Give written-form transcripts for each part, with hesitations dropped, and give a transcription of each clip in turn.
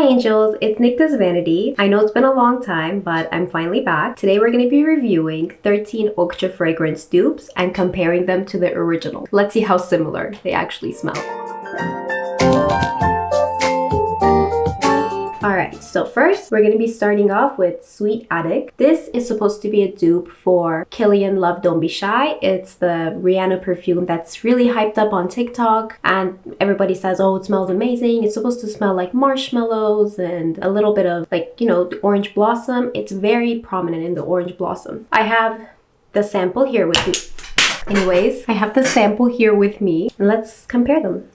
Hi angels, it's Nicta's Vanity. I know it's been a long time, but I'm finally back. Today we're going to be reviewing 13 Oakcha fragrance dupes and comparing them to the original. Let's see how similar they actually smell. Alright, so first we're going to be starting off with Sweet Addict. This is supposed to be a dupe for Killian Love Don't Be Shy. It's the Rihanna perfume that's really hyped up on TikTok and everybody says, oh, it smells amazing. It's supposed to smell like marshmallows and a little bit of like, you know, the orange blossom. It's very prominent in the orange blossom. I have the sample here with me. Anyways, I have the sample here with me. Let's compare them.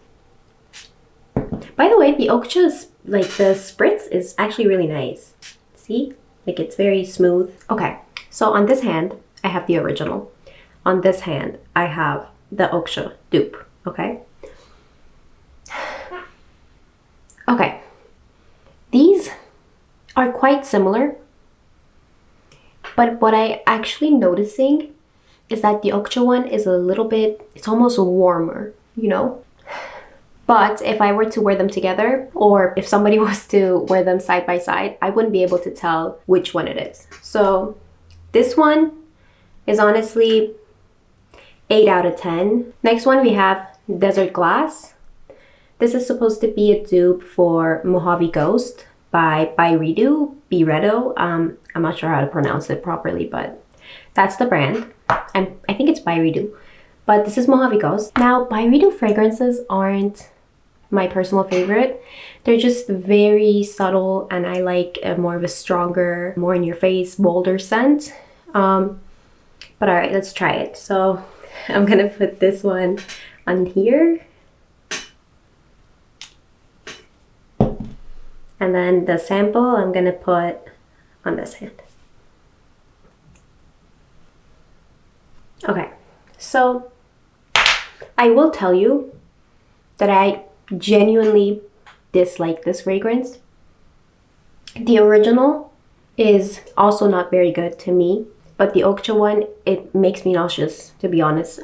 By the way, the Oakcha, like the spritz is actually really nice. See? Like it's very smooth. Okay, so on this hand, I have the original. On this hand, I have the Oakcha dupe, okay? Okay, these are quite similar. But what I actually noticing is that the Oakcha one is a little bit, it's almost warmer, you know? But if I were to wear them together, or if somebody was to wear them side by side, I wouldn't be able to tell which one it is. So this one is honestly 8 out of 10. Next one we have Desert Glass. This is supposed to be a dupe for Mojave Ghost by Byredo. I'm not sure how to pronounce it properly, but that's the brand. And I think it's Byredo. But this is Mojave Ghost. Now, Byredo fragrances aren't my personal favorite. They're just very subtle and I like more of a stronger, more in your face, bolder scent. But all right, let's try it. So I'm gonna put this one on here. And then the sample I'm gonna put on this hand. Okay, so I will tell you that I genuinely dislike this fragrance. The original is also not very good to me, but the Oakcha one, it makes me nauseous, to be honest.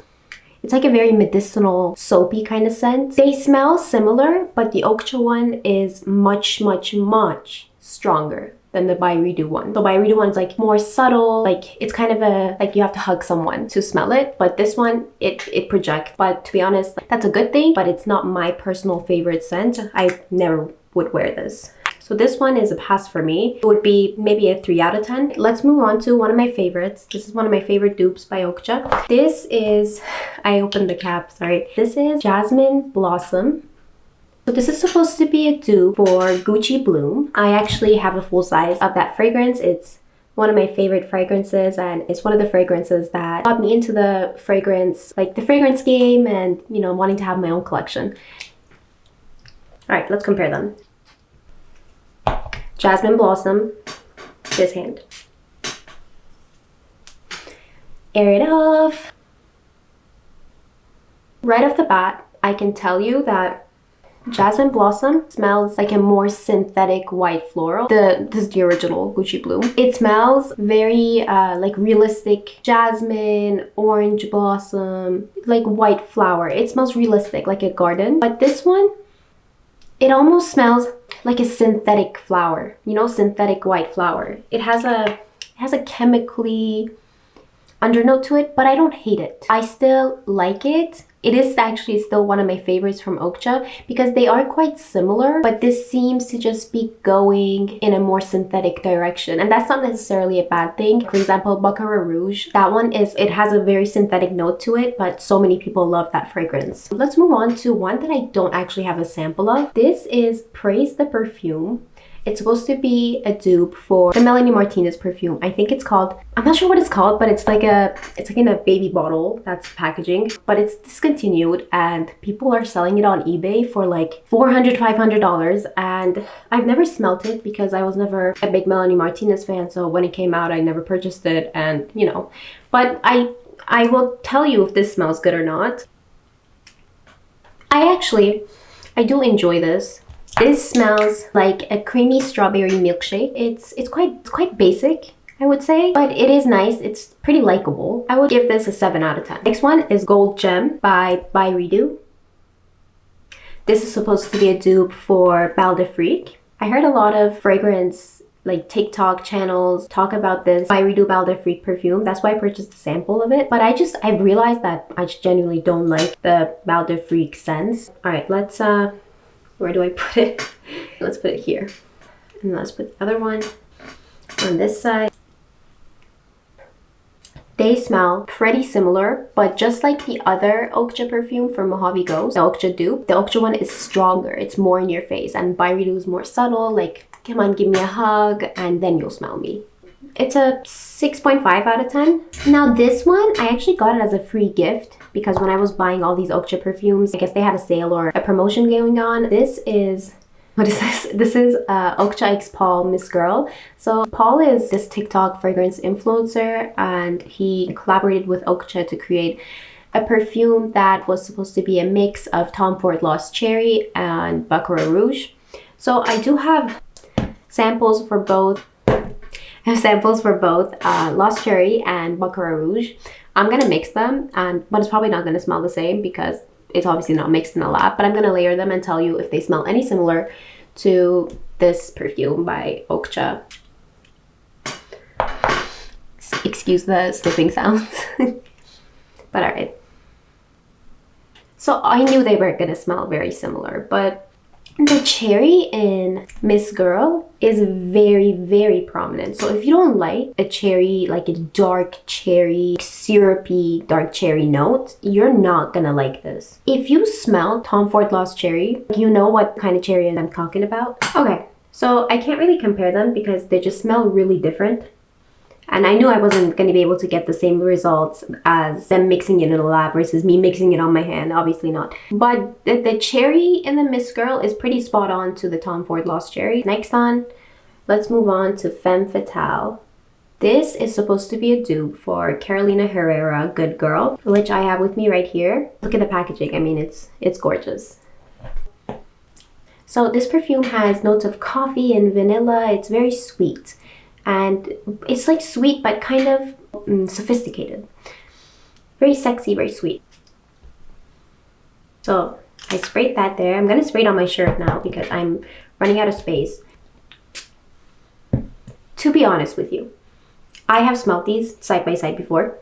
It's like a very medicinal, soapy kind of scent. They smell similar, but the Oakcha one is much, much, much stronger than the Byredo one. The Byredo one is like more subtle, like it's kind of a, like you have to hug someone to smell it, but this one, it projects. But to be honest, that's a good thing, but it's not my personal favorite scent. I never would wear this. So this one is a pass for me. It would be maybe a 3 out of 10. Let's move on to one of my favorites. This is one of my favorite dupes by Oakcha. This is, I opened the cap, sorry. This is Jasmine Blossom. So this is supposed to be a dupe for Gucci Bloom. I actually have a full size of that fragrance. It's one of my favorite fragrances and it's one of the fragrances that got me into the fragrance, like the fragrance game and, you know, wanting to have my own collection. All right, let's compare them. Jasmine Blossom, this hand. Air it off. Right off the bat, I can tell you that Jasmine Blossom smells like a more synthetic white floral. This is the original Gucci Bloom. It smells very like realistic jasmine, orange blossom, like white flower. It smells realistic, like a garden. But this one, it almost smells like a synthetic flower, you know, synthetic white flower. It has a chemically undernote to it, but I don't hate it. I still like it. It is actually still one of my favorites from Oakcha because they are quite similar, but this seems to just be going in a more synthetic direction. And that's not necessarily a bad thing. For example, Baccarat Rouge, that one it has a very synthetic note to it, but so many people love that fragrance. Let's move on to one that I don't actually have a sample of. This is Praise the Perfume. It's supposed to be a dupe for the Melanie Martinez perfume. I think it's called, I'm not sure what it's called, but it's like in a baby bottle, that's packaging, but it's discontinued and people are selling it on eBay for like $400, $500. And I've never smelt it because I was never a big Melanie Martinez fan. So when it came out, I never purchased it and you know, but I will tell you if this smells good or not. I do enjoy this. This smells like a creamy strawberry milkshake. It's quite basic, I would say, but it is nice. It's pretty likable. I would give this a 7 out of 10. Next one is Gold Gem by Byredo. This is supposed to be a dupe for Dafrique. I heard a lot of fragrance like TikTok channels talk about this Byredo Dafrique perfume. That's why I purchased a sample of it. But I realized that I just genuinely don't like the Dafrique scents. All right, let's where do I put it? Let's put it here. And let's put the other one on this side. They smell pretty similar, but just like the other Oakcha perfume from Mojave Ghost, the Oakcha dupe, the Oakcha one is stronger. It's more in your face, and Byredo is more subtle, like, come on, give me a hug, and then you'll smell me. It's a 6.5 out of 10. Now this one, I actually got it as a free gift because when I was buying all these Oakcha perfumes, I guess they had a sale or a promotion going on. This is, what is this? This is Oakcha X Paul Miss Girl. So Paul is this TikTok fragrance influencer, and he collaborated with Oakcha to create a perfume that was supposed to be a mix of Tom Ford Lost Cherry and Baccarat Rouge. So I do have samples for both. Lost Cherry and Baccarat Rouge. I'm gonna mix them, but it's probably not gonna smell the same because it's obviously not mixed in a lab, but I'm gonna layer them and tell you if they smell any similar to this perfume by Oakcha. Excuse the sniffing sounds. But alright. So I knew they were gonna smell very similar, but the cherry in Miss Girl is very, very prominent. So if you don't like a cherry, like a dark cherry, syrupy dark cherry note, you're not gonna like this. If you smell Tom Ford Lost Cherry, you know what kind of cherry I'm talking about. Okay, so I can't really compare them because they just smell really different. And I knew I wasn't going to be able to get the same results as them mixing it in a lab versus me mixing it on my hand. Obviously not. But the cherry in the Miss Girl is pretty spot on to the Tom Ford Lost Cherry. Next on, let's move on to Femme Fatale. This is supposed to be a dupe for Carolina Herrera Good Girl, which I have with me right here. Look at the packaging. I mean, it's gorgeous. So this perfume has notes of coffee and vanilla. It's very sweet. And it's like sweet, but kind of sophisticated. Very sexy, very sweet. So I sprayed that there. I'm gonna spray it on my shirt now because I'm running out of space. To be honest with you, I have smelled these side by side before.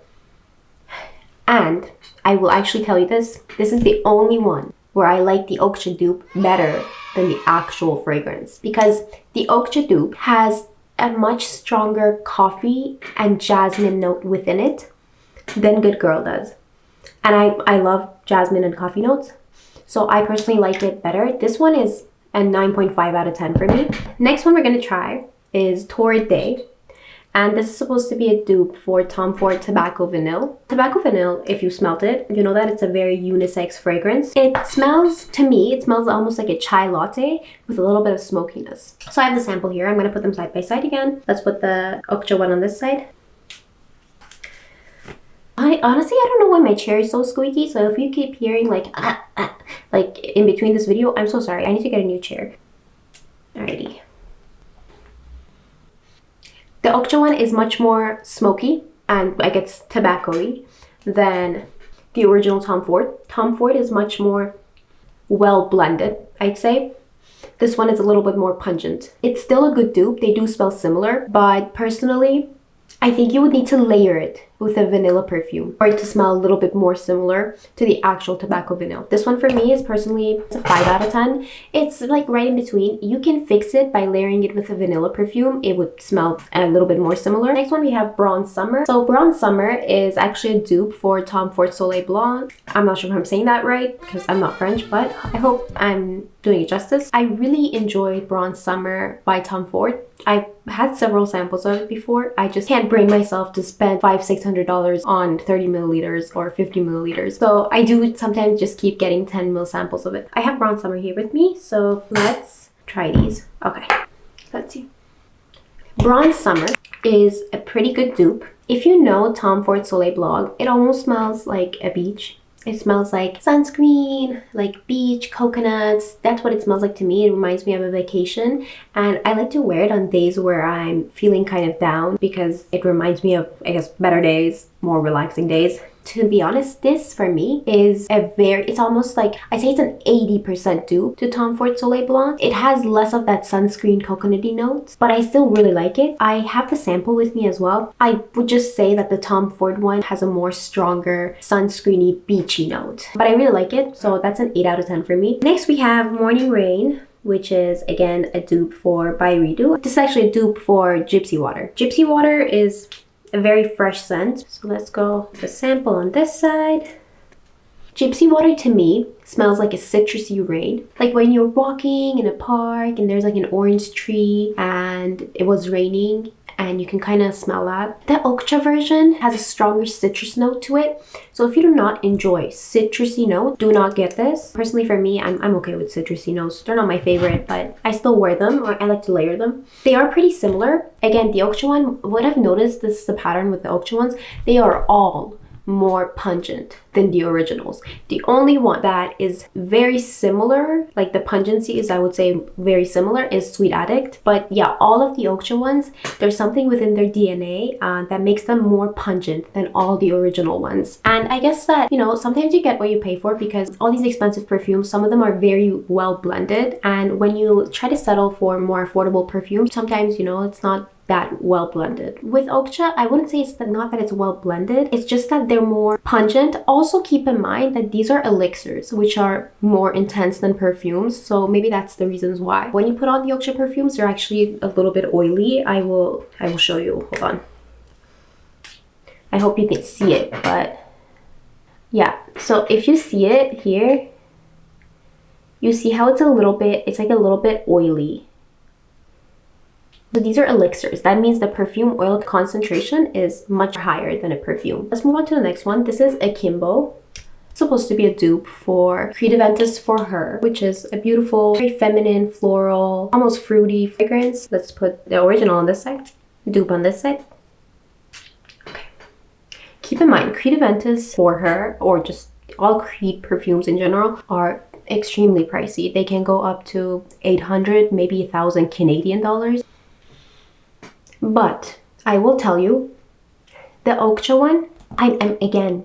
And I will actually tell you this. This is the only one where I like the Oakcha dupe better than the actual fragrance. Because the Oakcha dupe has a much stronger coffee and jasmine note within it than Good Girl does. And I love jasmine and coffee notes, so I personally like it better. This one is a 9.5 out of 10 for me. Next one we're gonna try is Torrid Day. And this is supposed to be a dupe for Tom Ford Tabbaco Vanille. Tabbaco Vanille, if you smelt it, you know that it's a very unisex fragrance. It smells, to me, it smells almost like a chai latte with a little bit of smokiness. So I have the sample here. I'm going to put them side by side again. Let's put the Oakcha one on this side. Honestly, I don't know why my chair is so squeaky. So if you keep hearing like in between this video, I'm so sorry. I need to get a new chair. Alrighty. The Oakcha one is much more smoky and like it's tobacco-y than the original Tom Ford. Tom Ford is much more well blended, I'd say. This one is a little bit more pungent. It's still a good dupe. They do smell similar, but personally, I think you would need to layer it with a vanilla perfume for it to smell a little bit more similar to the actual Tabbaco Vanille. This one for me is personally it's a 5 out of 10. It's like right in between. You can fix it by layering it with a vanilla perfume. It would smell a little bit more similar. Next one we have Bronze Summer. So Bronze Summer is actually a dupe for Tom Ford Soleil Blanc. I'm not sure if I'm saying that right because I'm not French, but I hope I'm doing it justice. I really enjoy Bronze Summer by Tom Ford. I've had several samples of it before. I just can't bring myself to spend $500-600 on 30 milliliters or 50 milliliters. So I do sometimes just keep getting 10 ml samples of it. I have Bronze Summer here with me, so let's try these. Okay, let's see. Bronze Summer is a pretty good dupe. If you know Tom Ford Soleil Blanc, it almost smells like a beach. It smells like sunscreen, like beach, coconuts. That's what it smells like to me. It reminds me of a vacation. And I like to wear it on days where I'm feeling kind of down because it reminds me of, I guess, better days, more relaxing days. To be honest, this for me is it's almost like, I say it's an 80% dupe to Tom Ford Soleil Blanc. It has less of that sunscreen coconutty notes, but I still really like it. I have the sample with me as well. I would just say that the Tom Ford one has a more stronger sunscreeny beachy note, but I really like it, so that's an 8 out of 10 for me. Next we have Morning Rain, which is again a dupe for Byredo. This is actually a dupe for Gypsy Water. Gypsy Water is a very fresh scent. So let's go with a sample on this side. Gypsy Water to me smells like a citrusy rain. Like when you're walking in a park and there's like an orange tree and it was raining and you can kind of smell that. The Oakcha version has a stronger citrus note to it. So if you do not enjoy citrusy note, do not get this. Personally for me, I'm okay with citrusy notes. They're not my favorite, but I still wear them, or I like to layer them. They are pretty similar. Again, the Oakcha one, what I've noticed, this is the pattern with the Oakcha ones, they are all more pungent than the originals. The only one that is very similar, like the pungency is, I would say, very similar, is Sweet Addict. But yeah, all of the Oakcha ones, there's something within their DNA that makes them more pungent than all the original ones. And I guess that, you know, sometimes you get what you pay for, because all these expensive perfumes, some of them are very well blended, and when you try to settle for more affordable perfumes, sometimes, you know, it's not that well blended. With Oakcha, I wouldn't say it's not that it's well blended, it's just that they're more pungent. Also keep in mind that these are elixirs, which are more intense than perfumes, so maybe that's the reasons why. When you put on the Oakcha perfumes, they're actually a little bit oily. I will show you, hold on. I hope you can see it, but yeah, so if you see it here, you see how it's like a little bit oily. So these are elixirs. That means the perfume oil concentration is much higher than a perfume. Let's move on to the next one. This is Akimbo. It's supposed to be a dupe for Creed Aventus For Her, which is a beautiful, very feminine, floral, almost fruity fragrance. Let's put the original on this side, dupe on this side. Okay. Keep in mind, Creed Aventus For Her, or just all Creed perfumes in general, are extremely pricey. They can go up to 800, maybe 1,000 Canadian dollars. But I will tell you, the Oakcha one, again,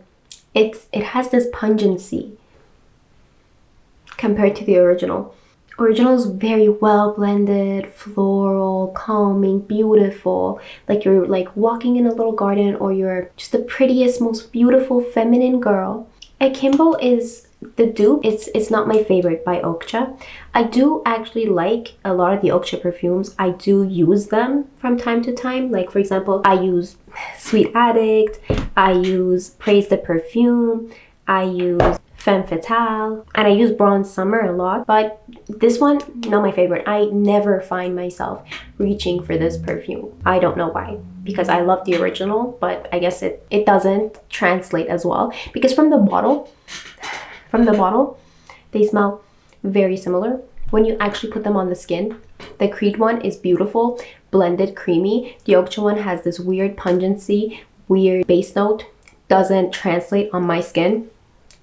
it has this pungency compared to the original. Original is very well blended, floral, calming, beautiful. Like you're like walking in a little garden, or you're just the prettiest, most beautiful feminine girl. Akimbo is the dupe. It's not my favorite by Oakcha. I do actually like a lot of the Oakcha perfumes. I do use them from time to time. Like for example, I use Sweet Addict, I use Praise the Perfume, I use Femme Fatale, and I use Bronze Summer a lot. But this one, not my favorite. I never find myself reaching for this perfume. I don't know why, because I love the original, but I guess it doesn't translate as well, because from the bottle, they smell very similar. When you actually put them on the skin, the Creed one is beautiful, blended, creamy. The Oakcha one has this weird pungency, weird base note, doesn't translate on my skin.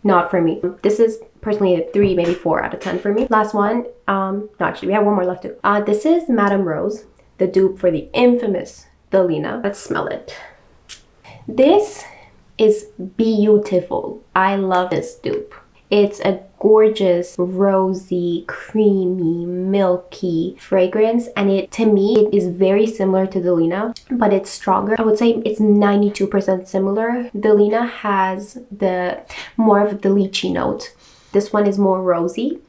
Not for me. This is personally a 3, maybe 4 out of 10 for me. Last one, no, actually we have one more left to. This is Madame Rose, the dupe for the infamous Delina. Let's smell it. This is beautiful. I love this dupe. It's a gorgeous, rosy, creamy, milky fragrance, and to me, it is very similar to Delina, but it's stronger. I would say it's 92% similar. Delina has more of the lychee note. This one is more rosy,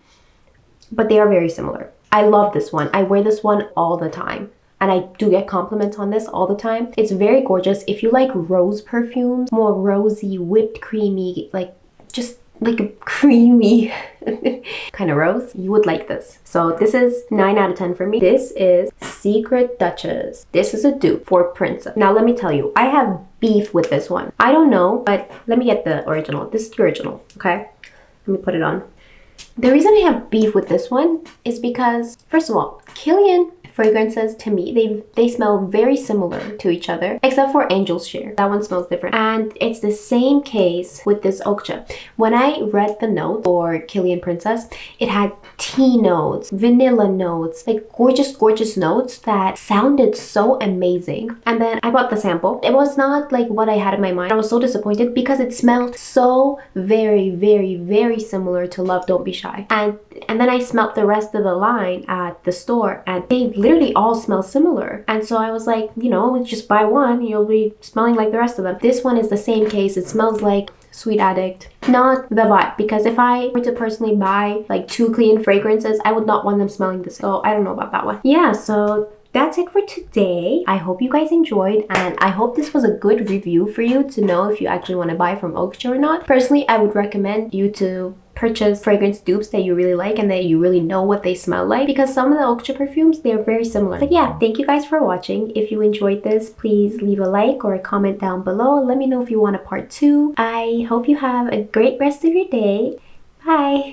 but they are very similar. I love this one. I wear this one all the time, and I do get compliments on this all the time. It's very gorgeous. If you like rose perfumes, more rosy, whipped creamy, like just like a creamy kind of rose, you would like this. So this is 9 out of 10 for me. This is Secret Duchess. This is a dupe for Princess. Now let me tell you, I have beef with this one. I don't know, but let me get the original. This is the original, okay? Let me put it on. The reason I have beef with this one is because, first of all, Killian fragrances to me, they smell very similar to each other, except for Angel's Share. That one smells different. And it's the same case with this Oakcha. When I read the note for Killian Princess, it had tea notes, vanilla notes, like gorgeous notes that sounded so amazing. And then I bought the sample. It was not like what I had in my mind. I was so disappointed because it smelled so very similar to Love Don't Be Shy. And then I smelled the rest of the line at the store and they literally all smell similar. And so I was like, you know, just buy one, you'll be smelling like the rest of them. This one is the same case. It smells like Sweet Addict, not the vibe, because if I were to personally buy like 2 clean fragrances, I would not want them smelling the same. So I don't know about that one. Yeah, so that's it for today. I hope you guys enjoyed, and I hope this was a good review for you to know if you actually want to buy from Oakcha or not. Personally, I would recommend you to purchase fragrance dupes that you really like and that you really know what they smell like, because some of the Oakcha perfumes, they're very similar. But yeah, thank you guys for watching. If you enjoyed this, please leave a like or a comment down below. Let me know if you want a part 2. I hope you have a great rest of your day. Bye!